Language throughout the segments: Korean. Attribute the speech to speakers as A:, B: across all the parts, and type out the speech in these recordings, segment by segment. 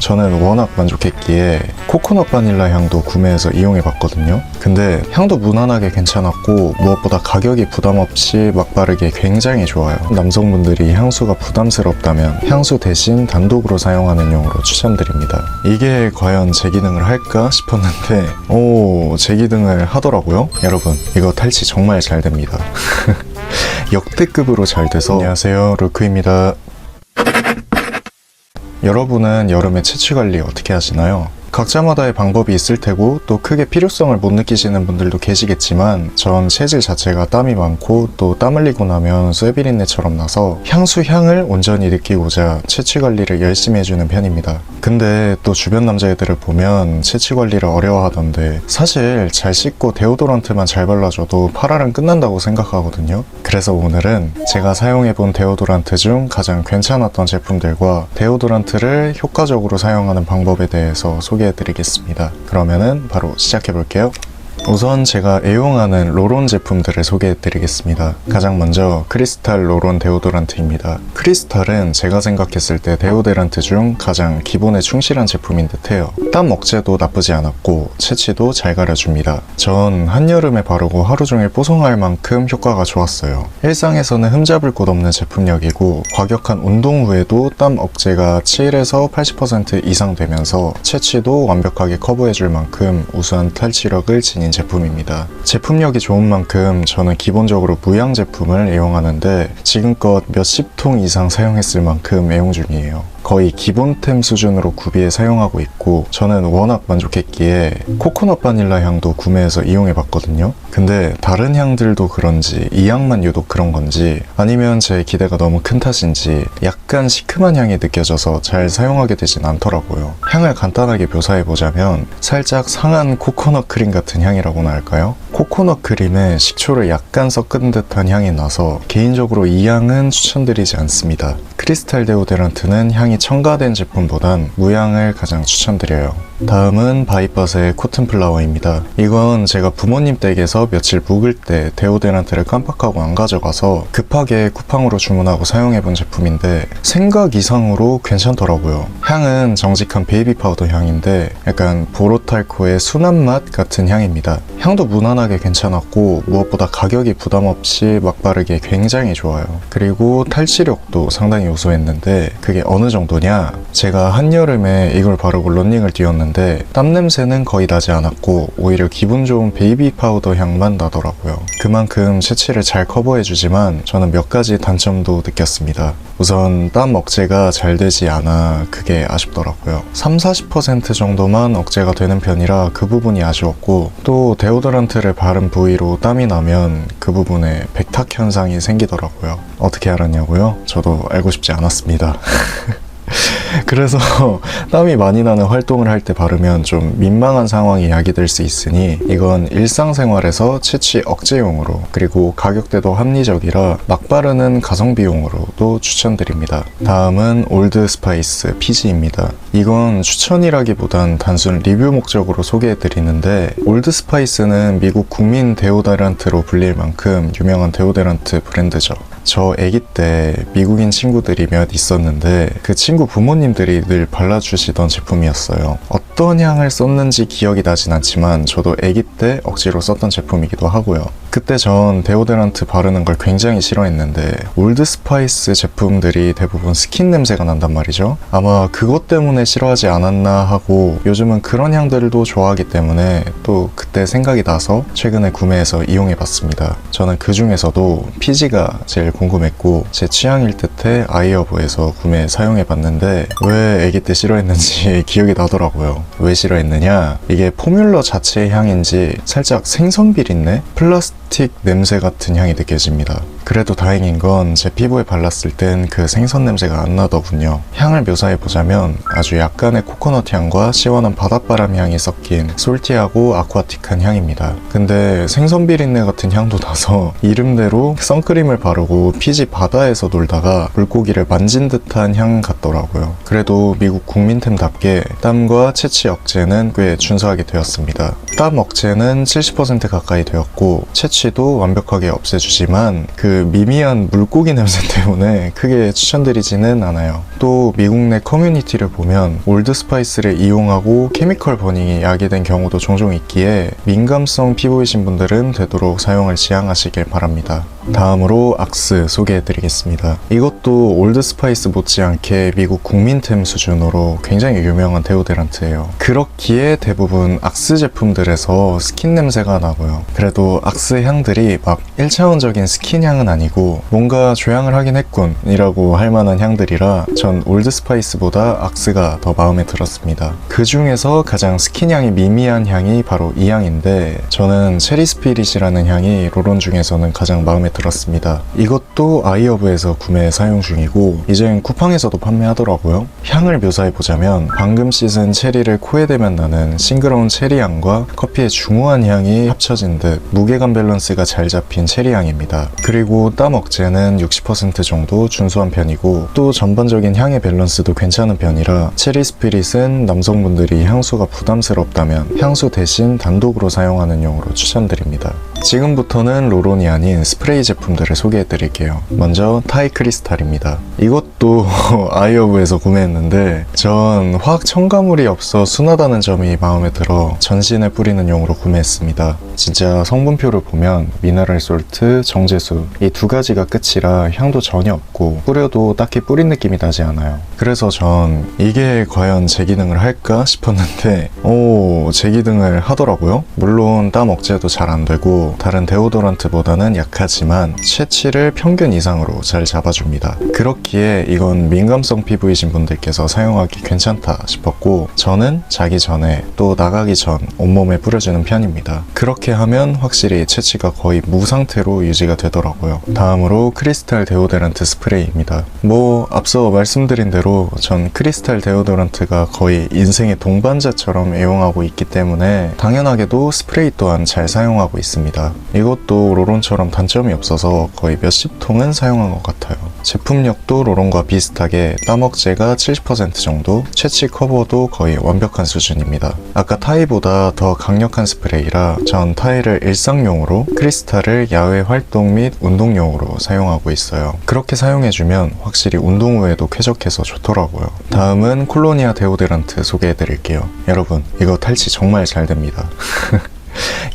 A: 저는 워낙 만족했기에 코코넛 바닐라 향도 구매해서 이용해봤거든요. 근데 향도 무난하게 괜찮았고 무엇보다 가격이 부담없이 막 바르기에 굉장히 좋아요. 남성분들이 향수가 부담스럽다면 향수 대신 단독으로 사용하는 용으로 추천드립니다. 이게 과연 제 기능을 할까 싶었는데 제 기능을 하더라고요. 여러분, 이거 탈취 정말 잘 됩니다. 역대급으로 잘 돼서. 안녕하세요, 루크입니다. 여러분은 여름에 채취 관리 어떻게 하시나요? 각자마다의 방법이 있을 테고 또 크게 필요성을 못 느끼시는 분들도 계시겠지만 전 체질 자체가 땀이 많고 또 땀 흘리고 나면 쇠비린내처럼 나서 향수 향을 온전히 느끼고자 채취 관리를 열심히 해주는 편입니다. 근데 또 주변 남자애들을 보면 채취 관리를 어려워하던데 사실 잘 씻고 데오도란트만 잘 발라줘도 팔알은 끝난다고 생각하거든요. 그래서 오늘은 제가 사용해본 데오도란트 중 가장 괜찮았던 제품들과 데오도란트를 효과적으로 사용하는 방법에 대해서 소개해드리겠습니다. 그러면은 바로 시작해볼게요. 우선 제가 애용하는 롤온 제품들을 소개해드리겠습니다. 가장 먼저 크리스탈 롤온 데오도란트입니다. 크리스탈은 제가 생각했을 때 데오도란트 중 가장 기본에 충실한 제품인 듯해요. 땀 억제도 나쁘지 않았고 채취도 잘 가려줍니다. 전 한여름에 바르고 하루종일 뽀송할 만큼 효과가 좋았어요. 일상에서는 흠잡을 곳 없는 제품력이고 과격한 운동 후에도 땀 억제가 7에서 80% 이상 되면서 채취도 완벽하게 커버해줄 만큼 우수한 탈취력을 지닌 제품입니다. 제품력이 좋은 만큼 저는 기본적으로 무향 제품을 애용하는데 지금껏 몇십 통 이상 사용했을 만큼 애용 중이에요. 거의 기본템 수준으로 구비해 사용하고 있고 저는 워낙 만족했기에 코코넛 바닐라 향도 구매해서 이용해봤거든요. 근데 다른 향들도 그런지 이 향만 유독 그런 건지 아니면 제 기대가 너무 큰 탓인지 약간 시큼한 향이 느껴져서 잘 사용하게 되진 않더라고요. 향을 간단하게 묘사해보자면 살짝 상한 코코넛 크림 같은 향이라고나 할까요? 코코넛 크림에 식초를 약간 섞은 듯한 향이 나서 개인적으로 이 향은 추천드리지 않습니다. 크리스탈 데오도란트는 향이 첨가된 제품보단 무향을 가장 추천드려요. 다음은 바이벗의 코튼 플라워입니다. 이건 제가 부모님 댁에서 며칠 묵을 때 데오도란트를 깜빡하고 안 가져가서 급하게 쿠팡으로 주문하고 사용해본 제품인데 생각 이상으로 괜찮더라고요. 향은 정직한 베이비 파우더 향인데 약간 보로탈코의 순한 맛 같은 향입니다. 향도 무난하게 괜찮았고 무엇보다 가격이 부담없이 막 바르기에 굉장히 좋아요. 그리고 탈취력도 상당히 우수했는데 그게 어느 정도냐? 제가 한여름에 이걸 바르고 러닝을 뛰었는데 땀 냄새는 거의 나지 않았고 오히려 기분 좋은 베이비 파우더 향만 나더라고요. 그만큼 채취를 잘 커버해주지만 저는 몇 가지 단점도 느꼈습니다. 우선 땀 억제가 잘 되지 않아 그게 아쉽더라고요. 30-40% 정도만 억제가 되는 편이라 그 부분이 아쉬웠고 또 데오도란트를 바른 부위로 땀이 나면 그 부분에 백탁 현상이 생기더라고요. 어떻게 알았냐고요? 저도 알고 싶지 않았습니다. 그래서 땀이 많이 나는 활동을 할 때 바르면 좀 민망한 상황이 야기될 수 있으니 이건 일상생활에서 채취 억제용으로 그리고 가격대도 합리적이라 막 바르는 가성비용으로도 추천드립니다. 다음은 올드 스파이스 피지입니다. 이건 추천이라기보단 단순 리뷰 목적으로 소개해드리는데 올드 스파이스는 미국 국민 데오도란트로 불릴 만큼 유명한 데오도란트 브랜드죠. 저 아기 때 미국인 친구들이 몇 있었는데 그 친구 부모님들이 늘 발라주시던 제품이었어요. 어떤 향을 썼는지 기억이 나진 않지만 저도 아기 때 억지로 썼던 제품이기도 하고요. 그때 전 데오도란트 바르는 걸 굉장히 싫어했는데 올드 스파이스 제품들이 대부분 스킨 냄새가 난단 말이죠. 아마 그것 때문에 싫어하지 않았나 하고 요즘은 그런 향들도 좋아하기 때문에 또 그때 생각이 나서 최근에 구매해서 이용해봤습니다. 저는 그 중에서도 피지가 제일 궁금했고 제 취향일 듯해 아이허브에서 구매 사용해봤는데 왜 아기 때 싫어했는지 기억이 나더라고요. 왜 싫어했느냐? 이게 포뮬러 자체의 향인지 살짝 생선 비린내? 플라스틱 냄새 같은 향이 느껴집니다. 그래도 다행인 건 제 피부에 발랐을 땐 그 생선 냄새가 안 나더군요. 향을 묘사해보자면 아주 약간의 코코넛 향과 시원한 바닷바람 향이 섞인 솔티하고 아쿠아틱한 향입니다. 근데 생선 비린내 같은 향도 나서 이름대로 선크림을 바르고 피지 바다에서 놀다가 물고기를 만진 듯한 향 같더라고요. 그래도 미국 국민템답게 땀과 채취 억제는 꽤 준수하게 되었습니다. 땀 억제는 70% 가까이 되었고 채취도 완벽하게 없애주지만 그 미미한 물고기 냄새 때문에 크게 추천드리지는 않아요. 또 미국 내 커뮤니티를 보면 올드스파이스를 이용하고 케미컬 버닝이 야기된 경우도 종종 있기에 민감성 피부이신 분들은 되도록 사용을 지양하시길 바랍니다. 다음으로 악스 소개해드리겠습니다. 이것도 올드스파이스 못지않게 미국 국민템 수준으로 굉장히 유명한 데오드란트예요. 그렇기에 대부분 악스 제품들에서 스킨 냄새가 나고요. 그래도 악스 향들이 막 1차원적인 스킨 향은 아니고 뭔가 조향을 하긴 했군 이라고 할 만한 향들이라 전 올드스파이스보다 악스가 더 마음에 들었습니다. 그 중에서 가장 스킨 향이 미미한 향이 바로 이 향인데 저는 체리 스피릿이라는 향이 로론 중에서는 가장 마음에 들었습니다. 이것도 아이허브에서 구매 사용 중이고 이젠 쿠팡에서도 판매하더라고요. 향을 묘사해보자면 방금 씻은 체리를 코에 대면 나는 싱그러운 체리 향과 커피의 중후한 향이 합쳐진 듯 무게감 밸런스가 잘 잡힌 체리 향입니다. 그리고 땀 억제는 60% 정도 준수한 편이고 또 전반적인 향의 밸런스도 괜찮은 편이라 체리 스피릿은 남성분들이 향수가 부담스럽다면 향수 대신 단독으로 사용하는 용으로 추천드립니다. 지금부터는 로론이 아닌 스프레이 제품들을 소개해드릴게요. 먼저 타이 크리스탈입니다. 이것도 아이허브에서 구매했는데 전 화학 첨가물이 없어 순하다는 점이 마음에 들어 전신에 뿌리는 용으로 구매했습니다. 진짜 성분표를 보면 미네랄 솔트, 정제수 이 두 가지가 끝이라 향도 전혀 없고 뿌려도 딱히 뿌린 느낌이 나지 않아요. 그래서 전 이게 과연 제 기능을 할까 싶었는데 제 기능을 하더라고요. 물론 땀 억제도 잘 안 되고 다른 데오도란트보다는 약하지만 채취를 평균 이상으로 잘 잡아줍니다. 그렇기에 이건 민감성 피부이신 분들께서 사용하기 괜찮다 싶었고 저는 자기 전에 또 나가기 전 온몸에 뿌려주는 편입니다. 그렇게 하면 확실히 채취가 거의 무상태로 유지가 되더라고요. 다음으로 크리스탈 데오도란트 스프레이입니다. 앞서 말씀드린 대로 전 크리스탈 데오도란트가 거의 인생의 동반자처럼 애용하고 있기 때문에 당연하게도 스프레이 또한 잘 사용하고 있습니다. 이것도 로론처럼 단점이 없어서 거의 몇십 통은 사용한 것 같아요. 제품력도 로론과 비슷하게 땀 억제가 70% 정도, 채취 커버도 거의 완벽한 수준입니다. 아까 타이보다 더 강력한 스프레이라 전 타이를 일상용으로, 크리스탈을 야외 활동 및 운동용으로 사용하고 있어요. 그렇게 사용해주면 확실히 운동 후에도 쾌적해서 좋더라고요. 다음은 콜로니아 데오드란트 소개해드릴게요. 여러분 이거 탈취 정말 잘 됩니다.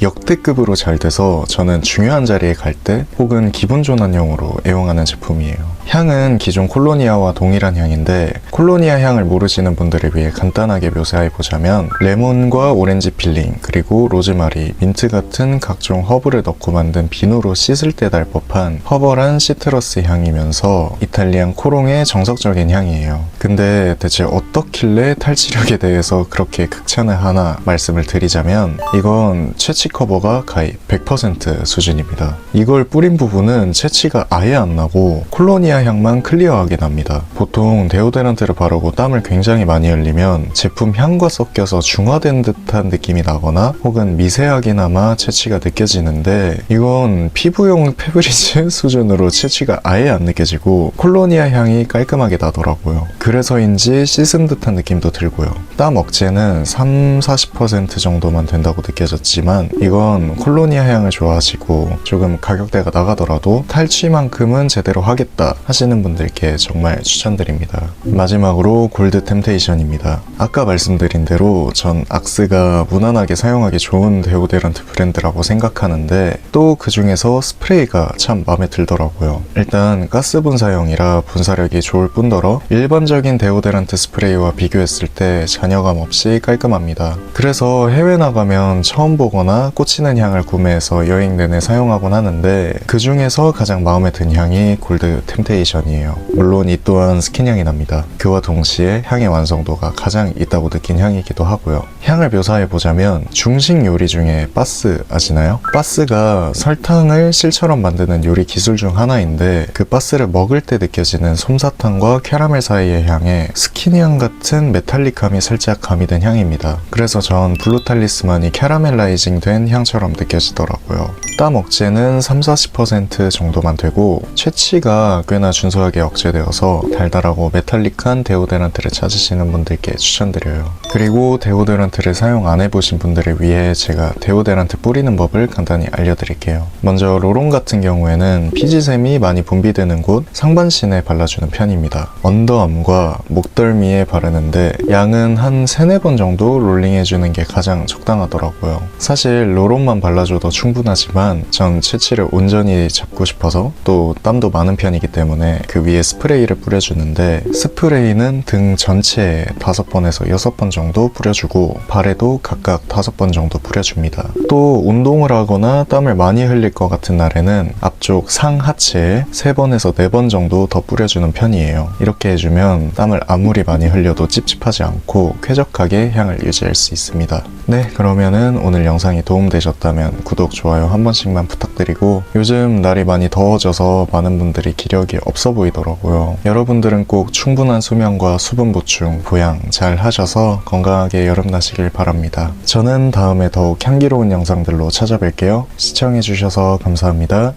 A: 역대급으로 잘 돼서 저는 중요한 자리에 갈 때 혹은 기분 전환용으로 애용하는 제품이에요. 향은 기존 콜로니아와 동일한 향인데 콜로니아 향을 모르시는 분들을 위해 간단하게 묘사해보자면 레몬과 오렌지 필링 그리고 로즈마리, 민트 같은 각종 허브를 넣고 만든 비누로 씻을 때 날 법한 허벌한 시트러스 향이면서 이탈리안 코롱의 정석적인 향이에요. 근데 대체 어떻길래 탈취력에 대해서 그렇게 극찬을 하나 말씀을 드리자면 이건 채취 커버가 거의 100% 수준입니다. 이걸 뿌린 부분은 채취가 아예 안 나고 콜로니아 향만 클리어하게 납니다. 보통 데오드란트를 바르고 땀을 굉장히 많이 흘리면 제품 향과 섞여서 중화된 듯한 느낌이 나거나 혹은 미세하게나마 채취가 느껴지는데 이건 피부용 페브리즈 수준으로 채취가 아예 안 느껴지고 콜로니아 향이 깔끔하게 나더라고요. 그래서인지 씻은 듯한 느낌도 들고요. 땀 억제는 30-40% 정도만 된다고 느껴졌지만 이건 콜로니아 향을 좋아하시고 조금 가격대가 나가더라도 탈취만큼은 제대로 하겠다 하시는 분들께 정말 추천드립니다. 마지막으로 골드 템테이션입니다. 아까 말씀드린 대로 전 악스가 무난하게 사용하기 좋은 데오드란트 브랜드라고 생각하는데 또 그 중에서 스프레이가 참 마음에 들더라고요. 일단 가스 분사형이라 분사력이 좋을 뿐더러 일반적인 데오드란트 스프레이와 비교했을 때 잔여감 없이 깔끔합니다. 그래서 해외 나가면 처음 보거나 꽂히는 향을 구매해서 여행 내내 사용하곤 하는데 그 중에서 가장 마음에 든 향이 골드 템테이션이에요. 물론 이 또한 스킨향이 납니다. 그와 동시에 향의 완성도가 가장 있다고 느낀 향이기도 하고요. 향을 묘사해보자면 중식 요리 중에 바스 아시나요? 바스가 설탕을 실처럼 만드는 요리 기술 중 하나인데 그 바스를 먹을 때 느껴지는 솜사탕과 캐러멜 사이의 향에 스킨향 같은 메탈릭함이 살짝 가미된 향입니다. 그래서 전 블루 탈리스만이 캐러멜라이징 된 향처럼 느껴지더라고요. 땀 억제는 30-40% 정도만 되고 채취가 꽤나 준수하게 억제되어서 달달하고 메탈릭한 데오드란트를 찾으시는 분들께 추천드려요. 그리고 데오드란트를 사용 안 해보신 분들을 위해 제가 데오드란트 뿌리는 법을 간단히 알려드릴게요. 먼저 로론 같은 경우에는 피지샘이 많이 분비되는 곳 상반신에 발라주는 편입니다. 언더암과 목덜미에 바르는데 양은 한 3-4번 정도 롤링해주는 게 가장 적당하더라고요. 사실 로론만 발라줘도 충분하지만 전 채취를 온전히 잡고 싶어서 또 땀도 많은 편이기 때문에 그 위에 스프레이를 뿌려주는데 스프레이는 등 전체에 5번에서 6번 정도 뿌려주고 발에도 각각 5번 정도 뿌려줍니다. 또 운동을 하거나 땀을 많이 흘릴 것 같은 날에는 앞쪽 상하체에 3번에서 4번 정도 더 뿌려주는 편이에요. 이렇게 해주면 땀을 아무리 많이 흘려도 찝찝하지 않고 쾌적하게 향을 유지할 수 있습니다. 네, 그러면은 오늘 영상이 도움되셨다면 구독, 좋아요 한 번씩만 부탁드리고 요즘 날이 많이 더워져서 많은 분들이 기력이 없어 보이더라고요. 여러분들은 꼭 충분한 수면과 수분 보충, 보양 잘 하셔서 건강하게 여름 나시길 바랍니다. 저는 다음에 더욱 향기로운 영상들로 찾아뵐게요. 시청해주셔서 감사합니다.